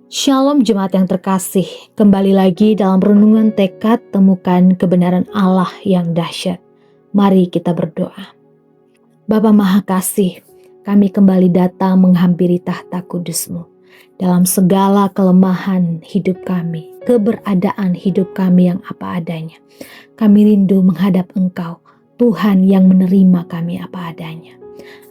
Shalom jemaat yang terkasih, kembali lagi dalam renungan tekad temukan kebenaran Allah yang dahsyat. Mari kita berdoa. Bapa Maha Kasih, kami kembali datang menghampiri tahta kudus-Mu. Dalam segala kelemahan hidup kami, keberadaan hidup kami yang apa adanya. Kami rindu menghadap Engkau, Tuhan yang menerima kami apa adanya.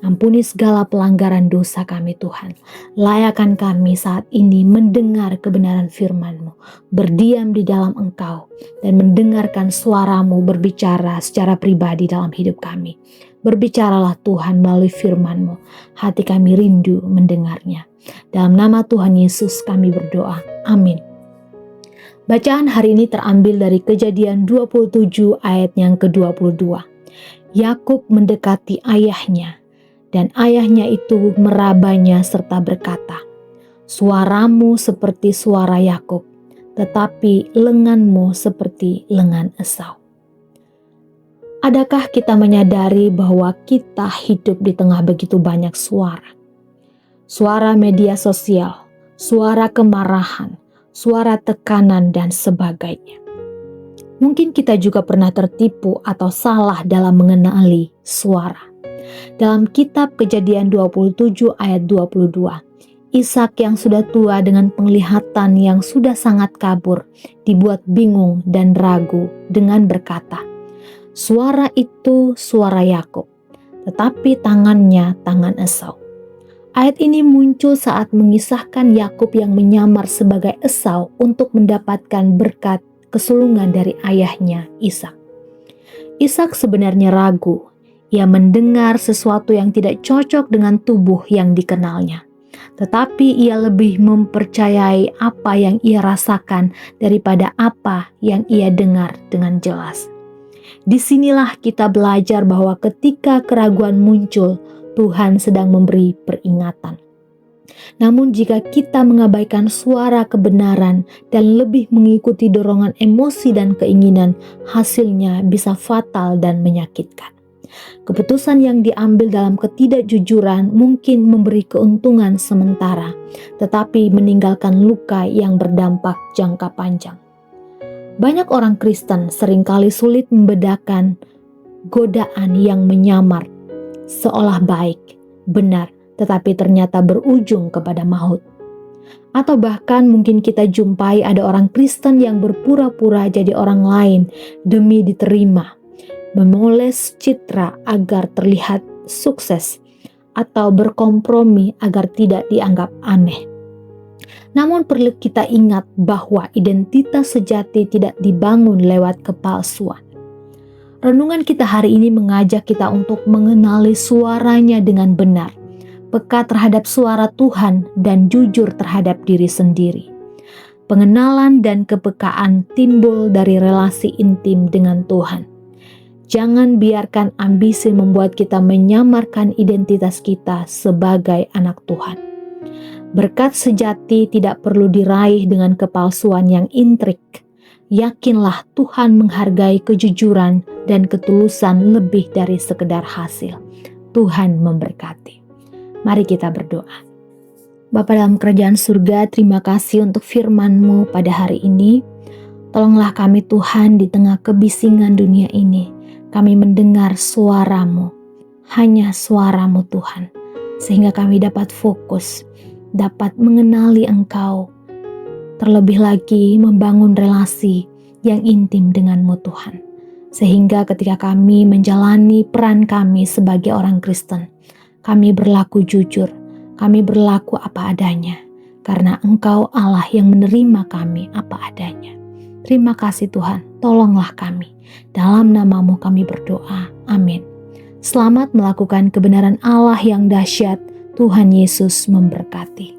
Ampuni segala pelanggaran dosa kami Tuhan. Layakan kami saat ini mendengar kebenaran firman-Mu, berdiam di dalam Engkau, dan mendengarkan suara-Mu berbicara secara pribadi dalam hidup kami. Berbicaralah Tuhan melalui firman-Mu, hati kami rindu mendengarnya. Dalam nama Tuhan Yesus kami berdoa, amin. Bacaan hari ini terambil dari Kejadian 27 ayat yang ke-22. Yakub mendekati ayahnya, dan ayahnya itu merabanya serta berkata, "Suaramu seperti suara Yakub, tetapi lenganmu seperti lengan Esau." Adakah kita menyadari bahwa kita hidup di tengah begitu banyak suara? Suara media sosial, suara kemarahan, suara tekanan, dan sebagainya. Mungkin kita juga pernah tertipu atau salah dalam mengenali suara. Dalam kitab Kejadian 27 ayat 22, Ishak yang sudah tua dengan penglihatan yang sudah sangat kabur dibuat bingung dan ragu dengan berkata, "Suara itu suara Yakub, tetapi tangannya tangan Esau." Ayat ini muncul saat mengisahkan Yakub yang menyamar sebagai Esau untuk mendapatkan berkat kesulungan dari ayahnya Ishak. Ishak sebenarnya ragu. Ia mendengar sesuatu yang tidak cocok dengan tubuh yang dikenalnya. Tetapi ia lebih mempercayai apa yang ia rasakan daripada apa yang ia dengar dengan jelas. Disinilah kita belajar bahwa ketika keraguan muncul, Tuhan sedang memberi peringatan. Namun jika kita mengabaikan suara kebenaran dan lebih mengikuti dorongan emosi dan keinginan, hasilnya bisa fatal dan menyakitkan. Keputusan yang diambil dalam ketidakjujuran mungkin memberi keuntungan sementara, tetapi meninggalkan luka yang berdampak jangka panjang. Banyak orang Kristen seringkali sulit membedakan godaan yang menyamar, seolah baik, benar, tetapi ternyata berujung kepada maut. Atau bahkan mungkin kita jumpai ada orang Kristen yang berpura-pura jadi orang lain demi diterima, memoles citra agar terlihat sukses, atau berkompromi agar tidak dianggap aneh. Namun perlu kita ingat bahwa identitas sejati tidak dibangun lewat kepalsuan. Renungan kita hari ini mengajak kita untuk mengenali suaranya dengan benar, peka terhadap suara Tuhan, dan jujur terhadap diri sendiri. Pengenalan dan kepekaan timbul dari relasi intim dengan Tuhan. Jangan biarkan ambisi membuat kita menyamarkan identitas kita sebagai anak Tuhan. Berkat sejati tidak perlu diraih dengan kepalsuan yang intrik. Yakinlah Tuhan menghargai kejujuran dan ketulusan lebih dari sekedar hasil. Tuhan memberkati. Mari kita berdoa. Bapa dalam kerajaan surga, terima kasih untuk firman-Mu pada hari ini. Tolonglah kami Tuhan di tengah kebisingan dunia ini. Kami mendengar suara-Mu, hanya suara-Mu Tuhan. Sehingga kami dapat fokus, dapat mengenali Engkau. Terlebih lagi membangun relasi yang intim dengan-Mu Tuhan. Sehingga ketika kami menjalani peran kami sebagai orang Kristen, kami berlaku jujur, kami berlaku apa adanya, karena Engkau Allah yang menerima kami apa adanya. Terima kasih Tuhan, tolonglah kami. Dalam nama-Mu kami berdoa, amin. Selamat melakukan kebenaran Allah yang dahsyat. Tuhan Yesus memberkati.